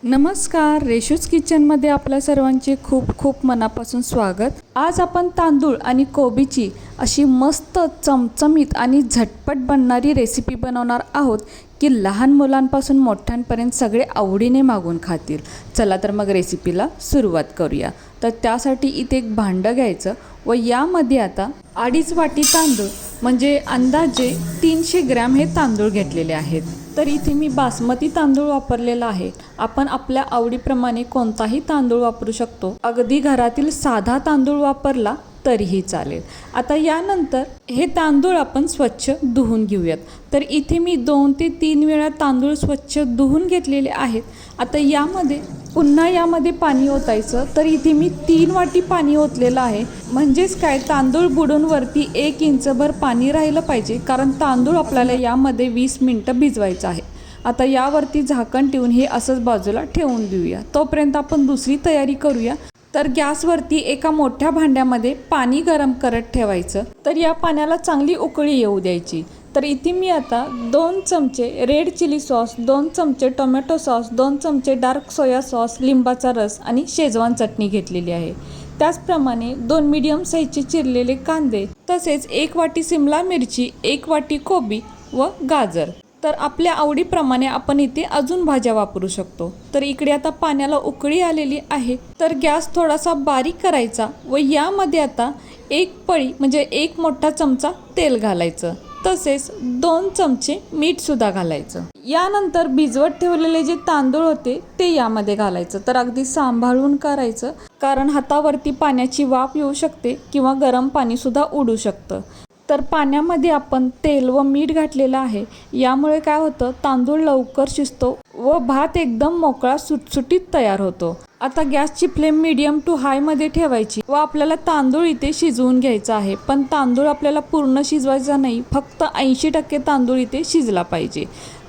नमस्कार, रेशूज किचनमध्ये आपल्या सर्वांचे खूप खूप मनापासून स्वागत। आज आपण तांदूळ आणि कोबीची अशी मस्त चमचमीत आणि झटपट बनणारी रेसिपी बनवणार आहोत की लहान मुलांपासून मोठ्यांपर्यंत सगळे आवडीने मागून खातील। चला तर मग रेसिपीला सुरुवात करूया। तर त्यासाठी इथे एक भांडं घ्यायचं व यामध्ये आता 2.5 वाटी तांदूळ म्हणजे अंदाजे 300 ग्रॅम हे तांदूळ घेतलेले आहेत। तर इथे मी बासमती तांदूळ वापरलेला आहे। आपण आपल्या आवडीप्रमाणे कोणताही तांदूळ वापरू शकतो। अगदी घरातील साधा तांदूळ वापरला तरीही चालेल। आता यानंतर हे तांदूळ आपण स्वच्छ धुवून घेऊयात। तर इथे मी 2 ते 3 वेळा तांदूळ स्वच्छ धुवून घेतलेले आहेत। आता यामध्ये पुन्हा यामध्ये पाणी ओतायचं। तर इथे मी 3 वाटी पाणी ओतलेलं आहे। म्हणजेच काय, तांदूळ बुडून वरती 1 इंचभर पाणी राहिलं पाहिजे, कारण तांदूळ आपल्याला यामध्ये 20 मिनिटं भिजवायचं आहे। आता यावरती झाकण ठेवून हे असंच बाजूला ठेवून देऊया। तोपर्यंत आपण दुसरी तयारी करूया। तर गॅसवरती एका मोठ्या भांड्यामध्ये पाणी गरम करत ठेवायचं। तर या पाण्याला चांगली उकळी येऊ द्यायची। तर इथे मी आता 2 चमचे रेड चिली सॉस, 2 चमचे टोमॅटो सॉस, 2 चमचे डार्क सोया सॉस, लिंबाचा रस आणि शेजवान चटणी घेतलेली आहे। त्याचप्रमाणे 2 मीडियम साईजचे चिरलेले कांदे, तसेच 1 वाटी सिमला मिरची, 1 वाटी कोबी व गाजर। तर आपल्या आवडीप्रमाणे आपण इथे अजून भाज्या वापरू शकतो। तर इकडे आता पाण्याला उकळी आलेली आहे। तर गॅस थोडासा बारीक करायचा व यामध्ये आता 1 पळी म्हणजे 1 मोठा चमचा तेल घालायचं, तसेच 2 चमचे मीठ सुद्धा घालायचं। यानंतर भिजवत ठेवलेले जे तांदूळ होते ते यामध्ये घालायचं। तर अगदी सांभाळून करायचं, कारण हातावरती पाण्याची वाफ येऊ शकते किंवा गरम पाणी सुद्धा उडू शकतं। तर पाण्यामध्ये आपण तेल व मीठ घातलेलं आहे। यामुळे काय होतं, तांदूळ लवकर शिजतो व भात एकदम मोकळा सुटसुटीत तयार होतो। आता गॅसची फ्लेम मीडियम टू हाय मध्ये ठेवायची व आपल्याला तांदूळ इथे शिजवून घ्यायचा आहे। पण तांदूळ आपल्याला पूर्ण शिजवायचा नाही, फक्त 80% तांदूळ इथे शिजला पाहिजे।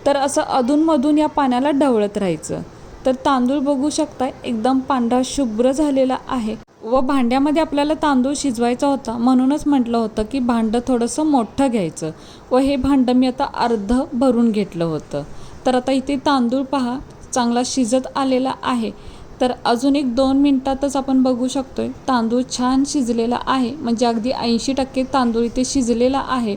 तर असं अधूनमधून या पाण्याला ढवळत राहायचं। तर तांदूळ बघू शकताय एकदम पांढरा शुभ्र झालेला आहे व भांड्यामध्ये आपल्याला तांदूळ शिजवायचा होता, म्हणूनच म्हटलं होतं की भांडं थोडंसं मोठं घ्यायचं व हे भांडं मी आता अर्ध भरून घेतलं होतं। तर आता इथे तांदूळ पहा चांगला शिजत आलेला आहे। तर अजून 1-2 मिनिटातच आपण बघू शकतोय तांदूळ छान शिजलेला आहे, म्हणजे अगदी 80% तांदूळ इथे शिजलेला आहे।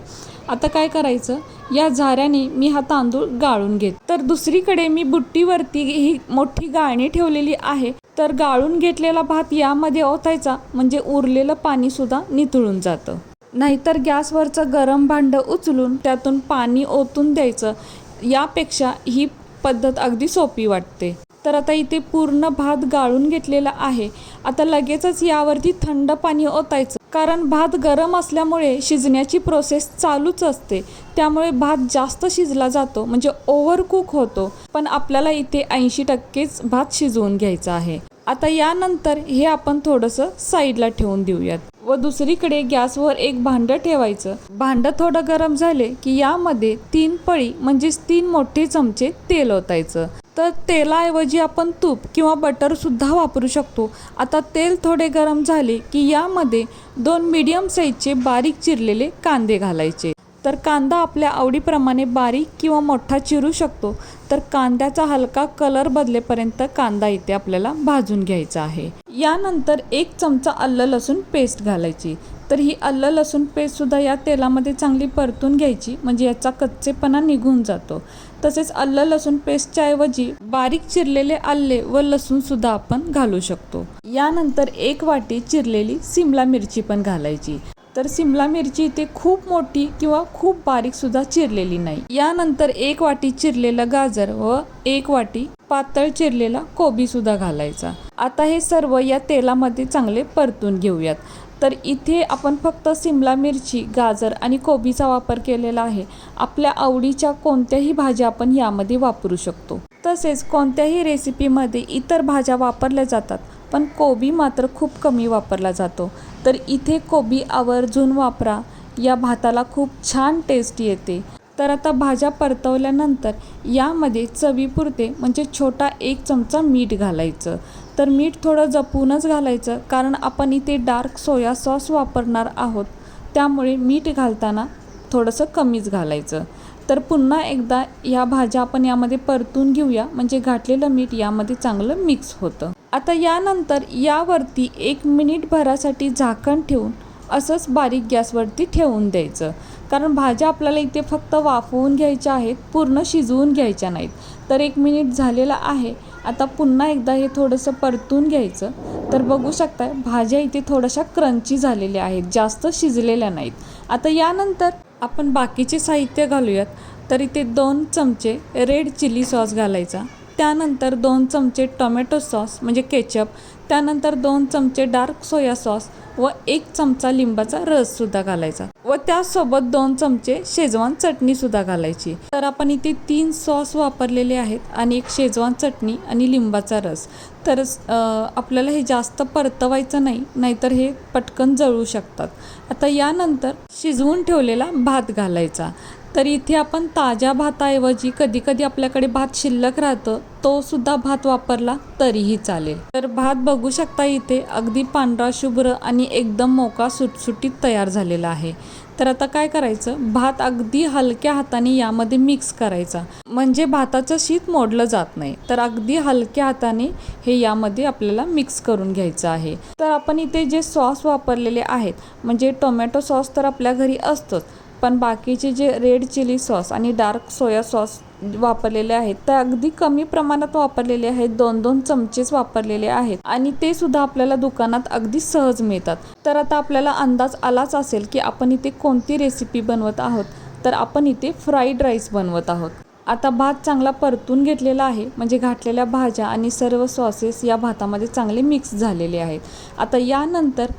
आता काय करायचं, या झाऱ्याने मी हा तांदूळ गाळून घेत। तर दुसरीकडे मी बुट्टीवरती ही मोठी गाळणी ठेवलेली आहे। तर गाळून घेतलेला भात यामध्ये ओतायचा, म्हणजे उरलेलं पाणी सुद्धा निथळून जातं। नाहीतर गॅसवरचं गरम भांडं उचलून त्यातून पाणी ओतून द्यायचं। यापेक्षा ही पद्धत अगदी सोपी वाटते। तर आता इथे पूर्ण भात गाळून घेतलेला आहे। आता लगेचच यावरती थंड पाणी ओतायचं, कारण भात गरम असल्यामुळे शिजण्याची प्रोसेस चालूच असते। त्यामुळे भात जास्त शिजला जातो, म्हणजे ओव्हरकुक होतो। पण आपल्याला इथे 80%च भात शिजवून घ्यायचा आहे। आता यानंतर हे आपण थोडंसं साईडला ठेवून देऊयात व दुसरीकडे गॅसवर एक भांडं ठेवायचं। भांडं थोडं गरम झाले की यामध्ये 3 पळी म्हणजेच 3 मोठे चमचे तेल ओतायचं। तर तेलाऐवजी आपण तूप किंवा बटर सुद्धा वापरू शकतो। आता तेल थोडे गरम झाले की यामध्ये 2 मीडियम साईजचे बारीक चिरलेले कांदे घालायचे। तर कांदा आपल्या आवडीप्रमाणे बारीक किंवा मोठा चिरू शकतो। तर कांद्याचा हलका कलर बदलेपर्यंत कांदा इथे आपल्याला भाजून घ्यायचा आहे। यानंतर 1 चमचा आलं लसूण पेस्ट घालायची। तर ही आलं लसूण पेस्ट सुद्धा या तेलामध्ये चांगली परतून घ्यायची, म्हणजे याचा कच्चेपणा निघून जातो। तसेच आलं लसूण पेस्टच्या ऐवजी बारीक चिरलेले आले व लसूण सुद्धा आपण घालू शकतो। यानंतर 1 वाटी चिरलेली सिमला मिरची पण घालायची। तर सिमला मिरची इथे खूप मोठी किंवा खूप बारीक सुद्धा चिरलेली नाही। यानंतर 1 वाटी चिरलेलं गाजर व 1 वाटी पातळ चिरलेला कोबी सुद्धा घालायचा। आता हे सर्व या तेलामध्ये चांगले परतून घेऊयात। तर इथे आपण फक्त सिमला मिरची, गाजर आणि कोबीचा वापर केलेला आहे। आपल्या आवडीच्या कोणत्याही भाज्या आपण यामध्ये वापरू शकतो। तसेच कोणत्याही रेसिपीमध्ये इतर भाज्या वापरल्या जातात, पण कोबी मात्र खूप कमी वापरला जातो। तर इथे कोबी आवर्जून वापरा, या भाताला खूप छान टेस्ट येते। तर आता भाज्या परतवल्यानंतर यामध्ये चवीपुरते म्हणजे छोटा 1 चमचा मीठ घालायचं। तर मीठ थोडं जपूनच घालायचं, कारण आपण इथे डार्क सोया सॉस वापरणार आहोत, त्यामुळे मीठ घालताना थोडंसं कमीच घालायचं। तर पुन्हा एकदा ह्या भाज्या आपण यामध्ये परतून घेऊया, म्हणजे घातलेलं मीठ यामध्ये चांगलं मिक्स होतं. आता यानंतर यावरती 1 मिनिट भरासाठी झाकण ठेवून असंच बारीक गॅसवरती ठेवून द्यायचं, कारण भाज्या आपल्याला इथे फक्त वाफवून घ्यायच्या आहेत, पूर्ण शिजवून घ्यायच्या नाहीत. तर 1 मिनिट झालेला आहे. आता पुन्हा एकदा हे थोडंसं परतून घ्यायचं. तर बघू शकता भाज्या इथे थोड्याशा क्रंची झालेल्या आहेत, जास्त शिजलेल्या नाहीत. आता यानंतर आपण बाकीचे साहित्य घालूयात. तर इथे 2 चमचे रेड चिली सॉस घालायचा, त्यानंतर 2 चमचे टोमॅटो सॉस म्हणजे केचप, त्यानंतर 2 चमचे डार्क सोया सॉस व 1 चमचा लिंबाचा रससुद्धा घालायचा व त्यासोबत 2 चमचे शेजवान चटणीसुद्धा घालायची. तर आपण इथे 3 सॉस वापरलेले आहेत आणि 1 शेजवान चटणी आणि लिंबाचा रस. तर आपल्याला हे जास्त परतवायचं नाही, नाहीतर हे पटकन जळू शकतात. आता यानंतर शिजवून ठेवलेला भात घालायचा. तर इथे आपण ताज्या भाताऐवजी कधीकधी आपल्याकडे भात शिल्लक राहतं, तो सुद्धा भात वापरला तरीही चालेल. तर भात बघू शकता इथे अगदी पांढरा शुभ्र आणि एकदम मोकळा सुटसुटीत तयार झालेला आहे. तर आता काय करायचं, भात अगदी हलक्या हाताने यामध्ये मिक्स करायचा, म्हणजे भाताचं शीत मोडलं जात नाही. तर अगदी हलक्या हाताने हे यामध्ये आपल्याला मिक्स करून घ्यायचं आहे. तर आपण इथे जे सॉस वापरलेले आहेत, म्हणजे टोमॅटो सॉस तर आपल्या घरी असतोच, पण बाकीचे जे रेड चिली सॉस आणि डार्क सोया सॉस वापरलेले आहेत ते अगदी कमी प्रमाणात वापरलेले आहेत. 2-2 चमचेच वापरलेले आहेत आणि ते सुद्धा आपल्याला दुकानात अगदी सहज मिळतात. तर आता आपल्याला अंदाज आलाच असेल की आपण इथे कोणती रेसिपी बनवत आहोत. तर आपण इथे फ्राईड राईस बनवत आहोत. आता भात चांगला परतून घेतलेला आहे, म्हणजे घातलेल्या भाज्या आणि सर्व सॉसेस या भातामध्ये चांगले मिक्स झालेले आहेत. आता यानंतर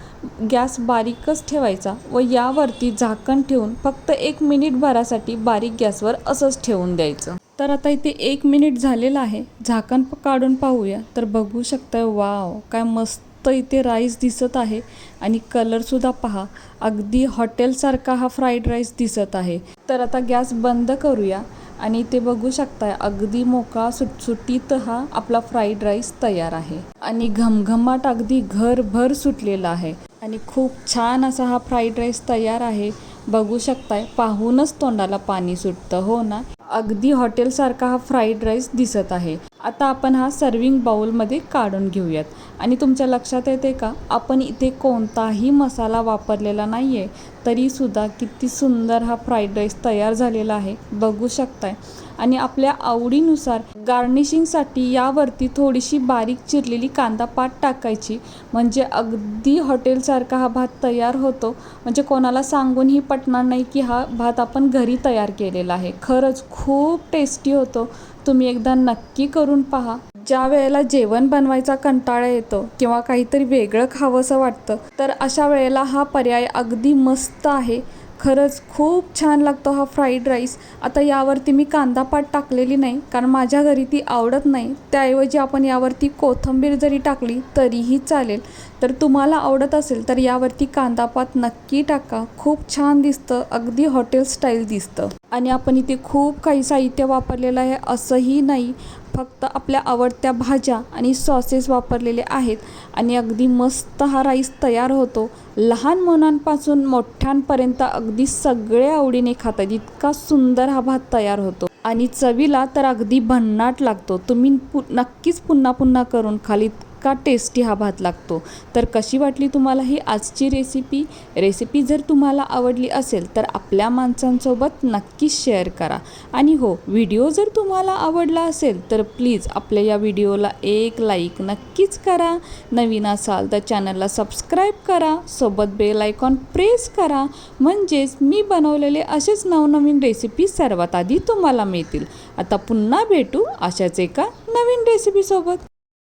गॅस बारीकच ठेवायचा व यावरती झाकण ठेवून फक्त 1 मिनिट भरासाठी बारीक गॅसवर असंच ठेवून द्यायचं. तर आता इथे 1 मिनिट झालेलं आहे. झाकण काढून पाहूया. तर बघू शकता, वाव काय मस्त इथे राईस दिसत आहे आणि कलरसुद्धा पहा, अगदी हॉटेलसारखा हा फ्राईड राईस दिसत आहे. तर आता गॅस बंद करूया आणि ते बघू शकताय अगदी मोकळा सुटसुटीत हा आपला फ्राईड राईस तयार आहे आणि घमघमाट अगदी घरभर सुटलेला आहे आणि खूप छान असा हा फ्राईड राईस तयार आहे. बघू शकताय, पाहूनच तोंडाला पाणी सुटतं, हो ना. अगदी हॉटेलसारखा हा फ्राईड राईस दिसत आहे. आता आपण हा सर्विंग बाउलमध्ये काढून घेऊयात. आणि तुमच्या लक्षात येते का, आपण इथे कोणताही मसाला वापरलेला नाही आहे, तरीसुद्धा किती सुंदर हा फ्राईड राईस तयार झालेला आहे, बघू शकताय. आणि आपल्या आवडीनुसार गार्निशिंगसाठी यावरती थोडीशी बारीक चिरलेली कांदा पात टाकायची, म्हणजे अगदी हॉटेलसारखा हा भात तयार होतो. म्हणजे कोणाला सांगूनही पटणार नाही की हा भात आपण घरी तयार केलेला आहे. खरंच खूप टेस्टी होतो. तुम्ही एकदा नक्की करून पहा. ज्या वेळेला जेवण बनवायचा कंटाळा येतो किंवा काहीतरी वेगळं खावंसं वाटतं, तर अशा वेळेला हा पर्याय अगदी मस्त आहे. खरंच खूप छान लागतो हा फ्राईड राईस. आता यावरती मी कांदा पात टाकलेली नाही, कारण माझ्या घरी ती आवडत नाही. त्याऐवजी आपण यावरती कोथिंबीर जरी टाकली तरीही चालेल. तर तुम्हाला आवडत असेल तर यावरती कांदा पात नक्की टाका. खूप छान दिसतं, अगदी हॉटेल स्टाईल दिसतं. आणि आपण इथे खूप काही साहित्य वापरलेलं आहे असंही नाही, फक्त आपल्या आवडत्या भाज्या आणि सॉसेस वापरलेले आहेत आणि अगदी मस्त हा राईस तयार होतो. लहान मुलांपासून मोठ्यांपर्यंत अगदी सगळे आवडीने खातात, इतका सुंदर हा भात तयार होतो आणि चवीला तर अगदी भन्नाट लागतो. तुम्ही नक्कीच पुन्हा पुन्हा करून खाल, इतका टेस्टी हा भात लागतो. तर कशी वाटली तुम्हाला ही आजची रेसिपी जर तुम्हाला आवडली असेल तर आपल्या माणसांसोबत नक्कीच शेअर करा. आणि हो, व्हिडिओ जर तुम्हाला आवडला असेल तर प्लीज आपल्या या व्हिडिओला एक लाईक नक्कीच करा. नवीन असाल तर चॅनलला सबस्क्राईब करा, सोबत बेल आयकॉन प्रेस करा, म्हणजेच मी बनवलेले असेच नवनवीन रेसिपी सर्वात आधी तुम्हाला मिळतील. आता पुन्हा भेटू अशाच एका नवीन रेसिपीसोबत.